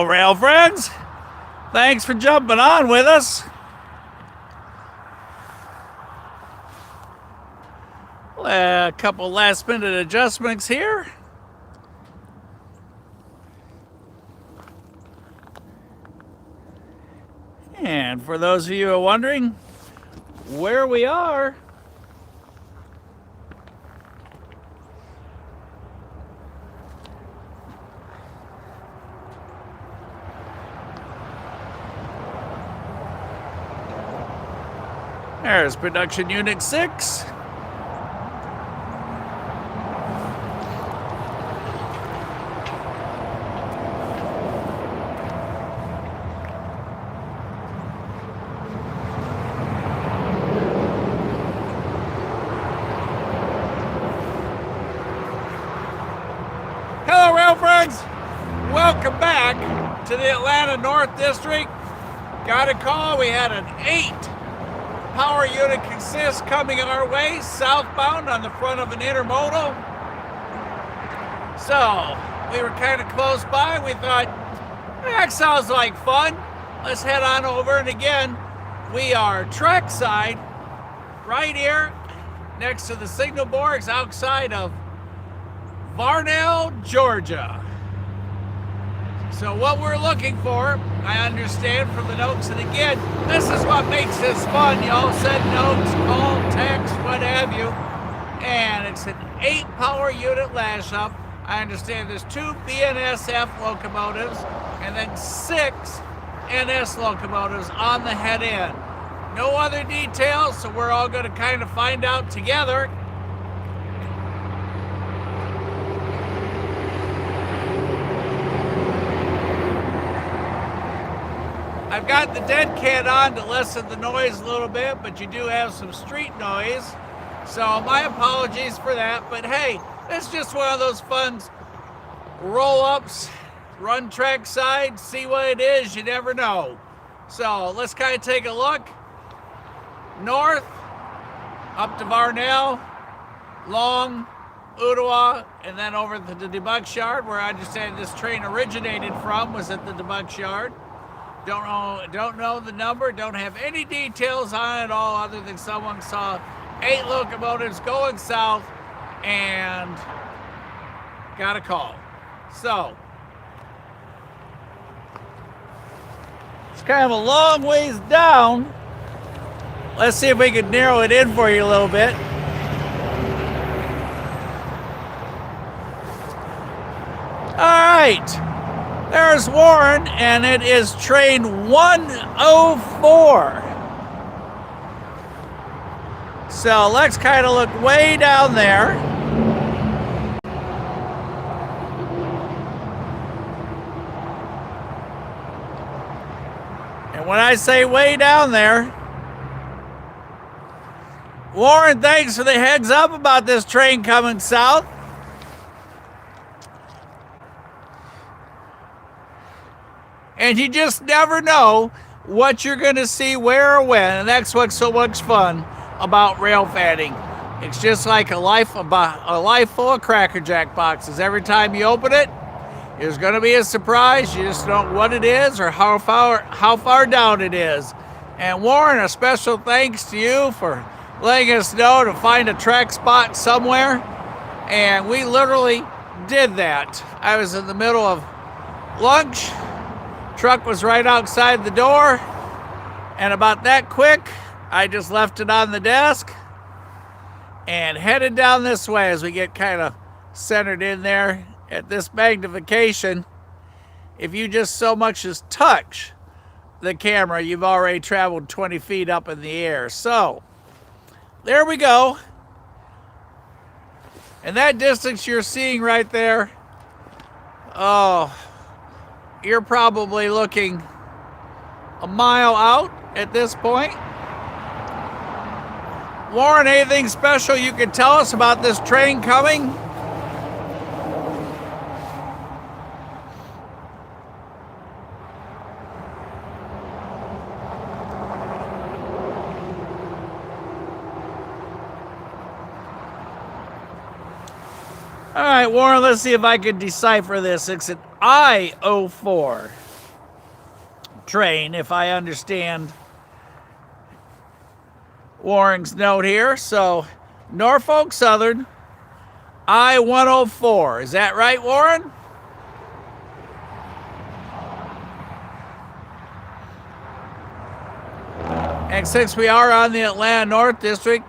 Hello, rail friends. Thanks for jumping on with us. A couple last minute adjustments here. And for those of you who are wondering where we are, there's production unit 6. Hello, rail friends. Welcome back to the Atlanta North District. Got a call. We had an 8 power unit consist coming our way, southbound on the front of an intermodal. So we were kind of close by. We thought, that sounds like fun. Let's head on over. And again, we are Trackside, right here next to the signal boards outside of Varnell, Georgia. So what we're looking for, I understand from the notes, and again, this is what makes this fun. Y'all send notes, call, text, what have you. And it's an 8 power unit lash up. I understand there's 2 BNSF locomotives and then 6 NS locomotives on the head end. No other details, so we're all going to kind of find out together. I've got the dead cat on to lessen the noise a little bit, but you do have some street noise. So my apologies for that, but hey, it's just one of those fun roll-ups, run trackside, see what it is, you never know. So let's kind of take a look. North, up to Varnell, Long, Ottawa, and then over to the debug yard, where I understand this train originated from, was at the debug yard. Don't know the number, don't have any details on it at all other than someone saw 8 locomotives going south and got a call. So, it's kind of a long ways down. Let's see if we can narrow it in for you a little bit. All right. There's Warren, and it is train 104. So let's kind of look way down there. And when I say way down there, Warren, thanks for the heads up about this train coming south. And you just never know what you're going to see where or when. And that's what's so much fun about rail fanning. It's just like a life full of Cracker Jack boxes. Every time you open it, there's going to be a surprise. You just don't know what it is or how far down it is. And Warren, a special thanks to you for letting us know to find a track spot somewhere. And we literally did that. I was in the middle of lunch. Truck was right outside the door, and about that quick, I just left it on the desk and headed down this way as we get kind of centered in there. At this magnification, if you just so much as touch the camera, you've already traveled 20 feet up in the air. So, there we go. And that distance you're seeing right there, oh, you're probably looking a mile out at this point. Warren, anything special you can tell us about this train coming? All right, Warren, let's see if I can decipher this. It's an I-04. train, if I understand Warren's note here. So, Norfolk Southern, I-104. Is that right, Warren? And since we are on the Atlanta North District,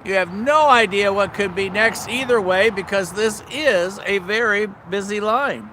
you have no idea what could be next either way because this is a very busy line.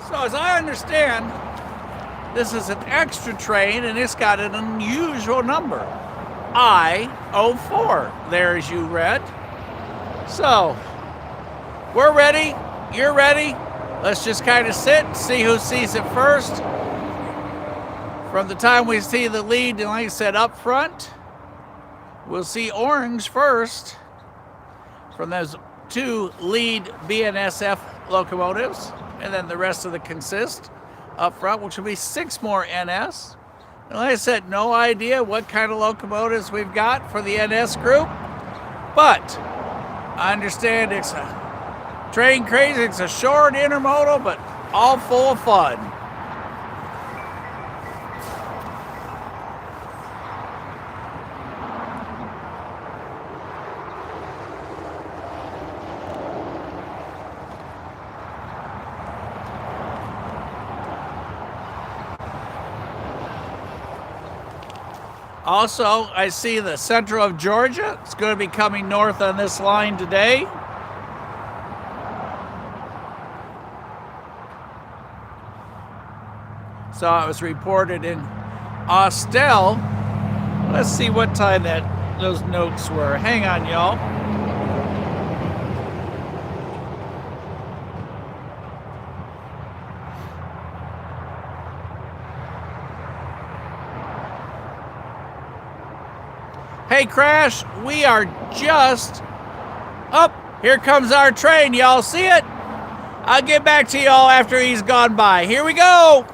So as I understand, this is an extra train and it's got an unusual number. I-04, there as you read. So, we're ready, you're ready. Let's just kind of sit and see who sees it first. From the time we see the lead, and like I said, up front, we'll see orange first from those two lead BNSF locomotives, and then the rest of the consist up front, which will be 6 more NS. And like I said, no idea what kind of locomotives we've got for the NS group, but I understand it's a train crazy, it's a short intermodal, but all full of fun. Also, I see the center of Georgia. It's going to be coming north on this line today. So it was reported in Austell. Let's see what time those notes were. Hang on, y'all. Hey, Crash, we are just up. Here comes our train. Y'all see it? I'll get back to y'all after he's gone by. Here we go.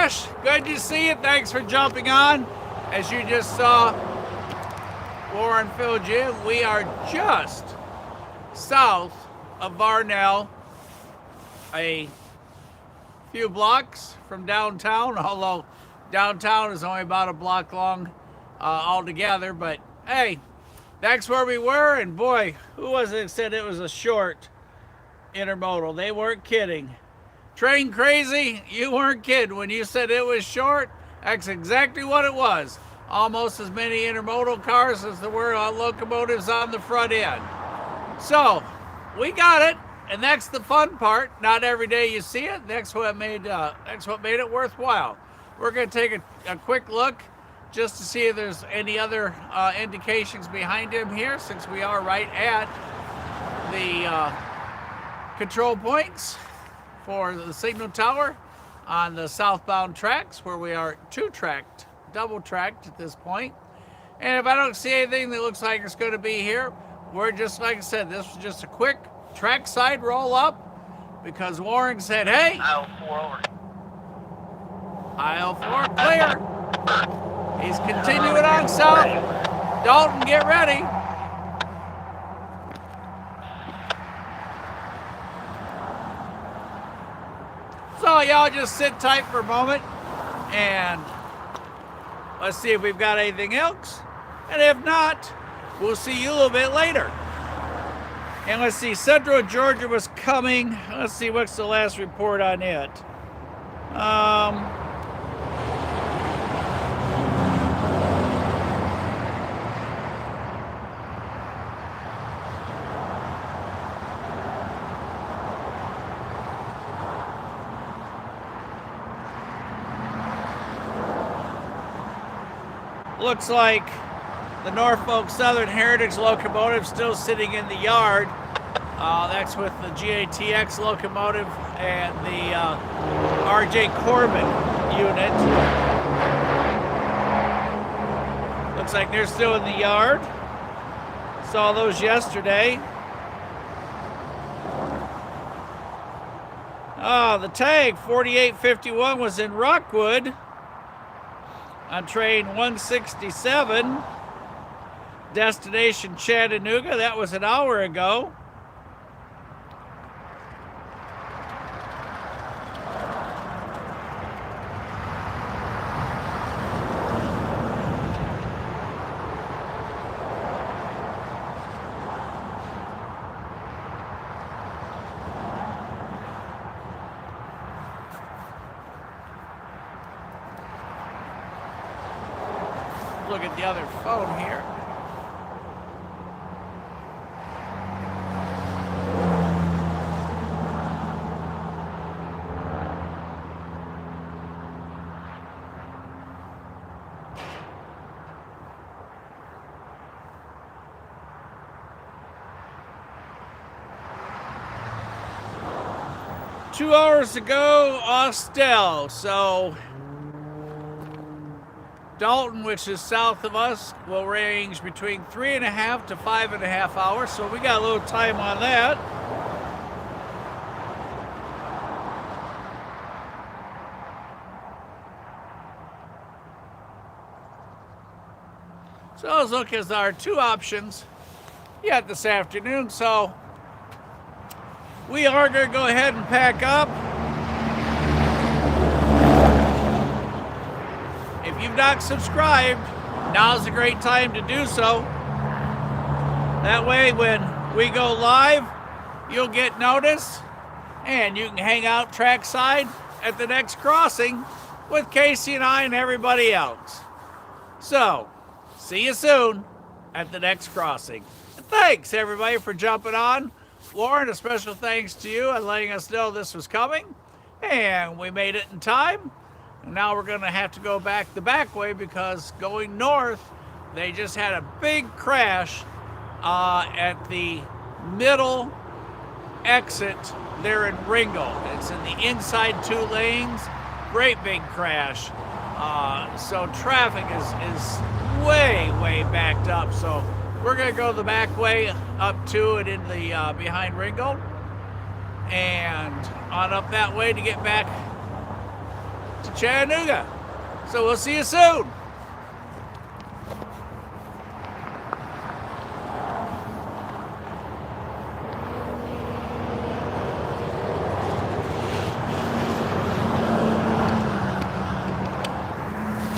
Josh, good to see you. Thanks for jumping on. As you just saw, Warren filled you in. We are just south of Varnell, a few blocks from downtown, although downtown is only about a block long altogether. But hey, that's where we were, and boy, who was it that said it was a short intermodal? They weren't kidding. Train crazy, you weren't kidding when you said it was short. That's exactly what it was. Almost as many intermodal cars as there were locomotives on the front end. So we got it, and that's the fun part. Not every day you see it. That's what made it worthwhile. We're going to take a quick look just to see if there's any other indications behind him here, since we are right at the control points for the signal tower on the southbound tracks, where we are double tracked at this point. And if I don't see anything that looks like it's going to be here, we're just, like I said, this was just a quick trackside roll up, because Warren said, hey, aisle 4 over. Aisle 4 clear. He's continuing on south. Dalton, get ready. So y'all just sit tight for a moment, and let's see if we've got anything else. And if not, we'll see you a little bit later. And let's see, Central Georgia was coming. Let's see, what's the last report on it? Looks like the Norfolk Southern Heritage locomotive still sitting in the yard. That's with the GATX locomotive and the RJ Corbin unit. Looks like they're still in the yard. Saw those yesterday. The tag 4851 was in Rockwood on train 167, destination Chattanooga. That was an hour ago. Look at the other phone here. Two hours ago, Austell. So Dalton, which is south of us, will range between 3.5 to 5.5 hours, so we got a little time on that. So those look as our two options yet this afternoon. So we are going to go ahead and pack up. If you've not subscribed, now's a great time to do so. That way, when we go live, you'll get notice, and you can hang out trackside at the next crossing with Casey and I and everybody else. So, see you soon at the next crossing. And thanks, everybody, for jumping on. Warren, a special thanks to you and letting us know this was coming. And we made it in time. Now we're going to have to go back the back way, because going north, they just had a big crash at the middle exit there in Ringgold. It's in the inside 2 lanes. Great big crash. So traffic is way backed up. So we're going to go the back way up to and in the behind Ringgold, and on up that way to get back to Chattanooga. So we'll see you soon.